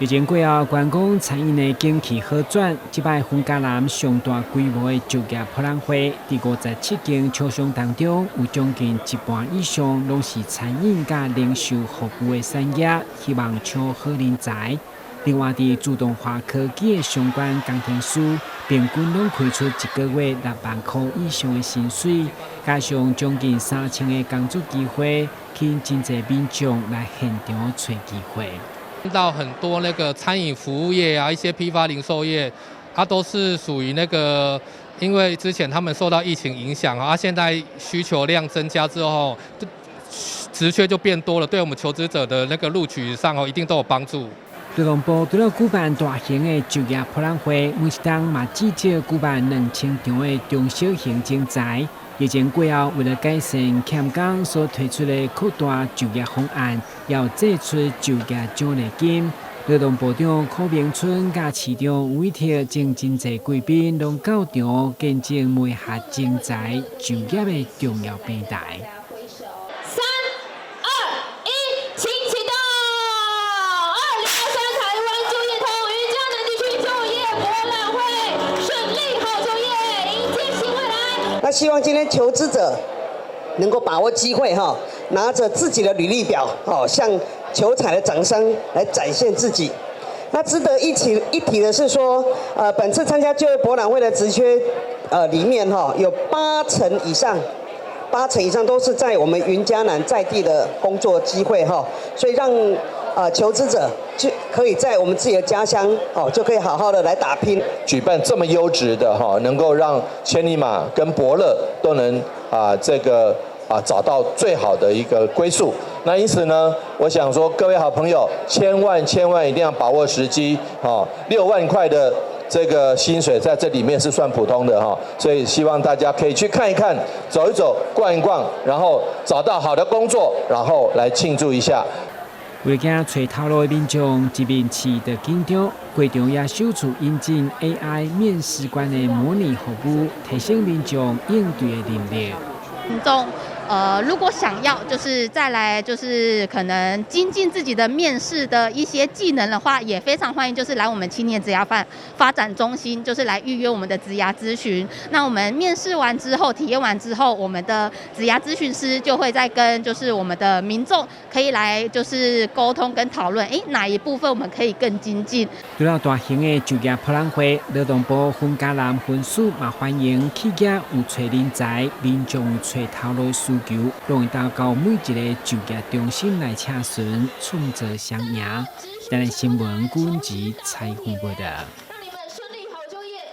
疫情过后，观光餐饮的景气好转，这摆丰嘉南上大规模的就业博览会，伫57间厂商当中，有将近一半以上拢是餐饮甲零售服务的产业，希望抢好人才。另外，伫自动化科技的相关工程师，平均拢开出一个月6万块以上的薪水，加上将近3000个工作机会，吸引真侪民众来现场找机会。看到很多那个餐饮服务业啊，一些批发零售业，它都是属于那个，因为之前他们受到疫情影响啊，现在需求量增加之后，职缺就变多了，对我们求职者的那个录取上一定都有帮助。劳动部除了举办大型的就业博览会，每一档嘛至少举办2000场的中小型竞赛。疫情过后，为了改善欠工所推出的扩大就业方案，要祭出就业奖励金。劳动部长柯明春甲市长委托真侪贵宾拢到场见证每项竞赛就业的重要平台。3、2、1，请启动！2023台湾就业通于嘉南地区就业博览会，顺利好就业，迎接新未来。那希望今天求职者能够把握机会哈，拿着自己的履历表向求采的掌声来展现自己。那值得一提的是说，本次参加就业博览会的职缺里面有80%以上都是在我们云嘉南在地的工作机会所以让求职者就可以在我们自己的家乡就可以好好的来打拼。举办这么优质的能够让千里马跟伯乐都能找到最好的一个归宿。那因此呢，我想说各位好朋友，千万一定要把握时机6万块的这个薪水在这里面是算普通的所以希望大家可以去看一看、走一走、逛一逛，然后找到好的工作，然后来庆祝一下。为了找头路的民众，一面市的紧张，会场也首次引进 AI 面试官的模拟服务，提升民众应对的能力。民众如果想要就是再来就是可能精进自己的面试的一些技能的话，也非常欢迎就是来我们青年职涯发展中心，就是来预约我们的职涯咨询。那我们面试完之后，体验完之后，我们的职涯咨询师就会再跟就是我们的民众可以来就是沟通跟讨论，哪一部分我们可以更精进。除了大型的就业博览会，劳动部丰嘉南分署嘛欢迎企业有找人才，民众有找头路需求，拢会到每一个就业中心来查询，创造双赢。咱的新闻古文集采访报道。